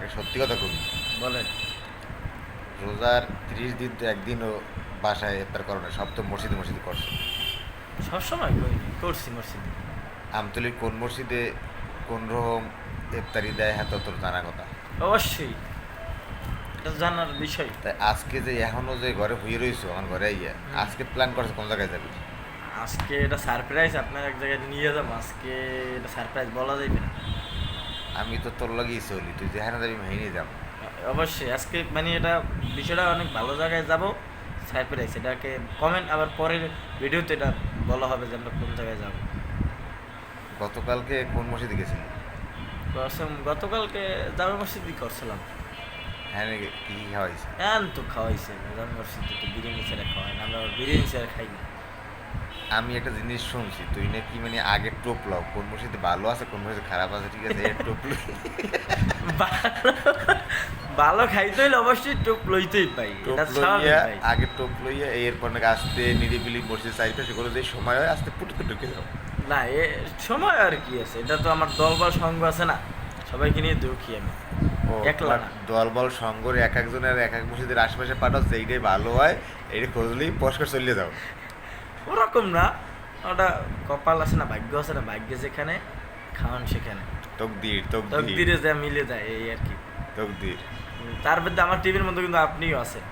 আপনাকে সত্যি কথা কবি, বলেন। রোজার 30 দিন তো একদিনও বাসায় ইফতার করো না, সব তো মসজিদে মসজিদে করছো। সবসময় করিনি, করছি মসজিদে। আমতলির কোন মসজিদে কোন রকম ইফতারি দেয় হ্যাঁ তো তোর জানা কথা। অবশ্যই, এটা তো জানার বিষয়। তাই আজকে যে এখনো যে ঘরে হয়ে রয়েছো আমার ঘরে আইয়া, হুম। আজকে প্ল্যান করছো কোন জায়গায় যাবি? আজকে এটা সারপ্রাইজ, আপনার এক জায়গায় নিয়ে যাবো আজকে। এটা সারপ্রাইজ বলা যাবে না। আমি তো তোর লগেই চলি, তুই যেখানে যাবি মাইনে যাবো। অবশ্যই আজকে মানে এটা বিষয়টা অনেক ভালো জায়গায় যাব। সারপ্রাইজ, এটাকে কমেন্ট আবার পরের ভিডিওতে এটা বলা হবে যে আমরা কোন জায়গায় যাব। গতকালকে কোন মসজিদে গেছিলি? গতকালকে জামে মসজিদই করছিলাম। হ্যাঁ নাকি, কি কি খাওয়াইছে? তো খাওয়াইছে জামে মসজিদে, তো বিরিয়ানি ছাড়া খাওয়াই না, আমরা আবার বিরিয়ানি ছাড়া খাই না। আমি একটা জিনিস শুনছি, তুই নাকি মানে আগে টোপ লও কোন মসজিদে ভালো আছে কোন মসজিদে খারাপ আছে, ঠিক আছে, এর টোপ লই। ভালো ভালো খাইতে হইলে অবশ্যই টোপ লইতেই পাই, টোপ এটা স্বাভাবিক লইয়া, ভাই। আগে টোপ লইয়া এরপর নাকি আস্তে নিরিবিলি মসজিদ চাইতে সেগুলো যে সময় হয় আস্তে পুটুকে ঢুকে যাও। না এ সময় আর কি আছে, এটা তো আমার দলবল সঙ্গ আছে না, সবাইকে নিয়ে দুঃখী আমি, ও একলা তোমার না। দলবল সঙ্গরে এক একজনের এক এক মসজিদের আশেপাশে পাঠাও, সেইটাই ভালো হয়, এইটা খুঁজলেই পরিষ্কার চলিয়ে যাও। ওরকম না, ওটা কপাল আছে না, ভাগ্য আছে না, ভাগ্যে যেখানে খাওয়ান সেখানে, তকদির তকদির তকদিরে যা মিলে যায় এই আর কি। তকদির। তার মধ্যে আমার টিভির মধ্যে কিন্তু আপনিও আছেন।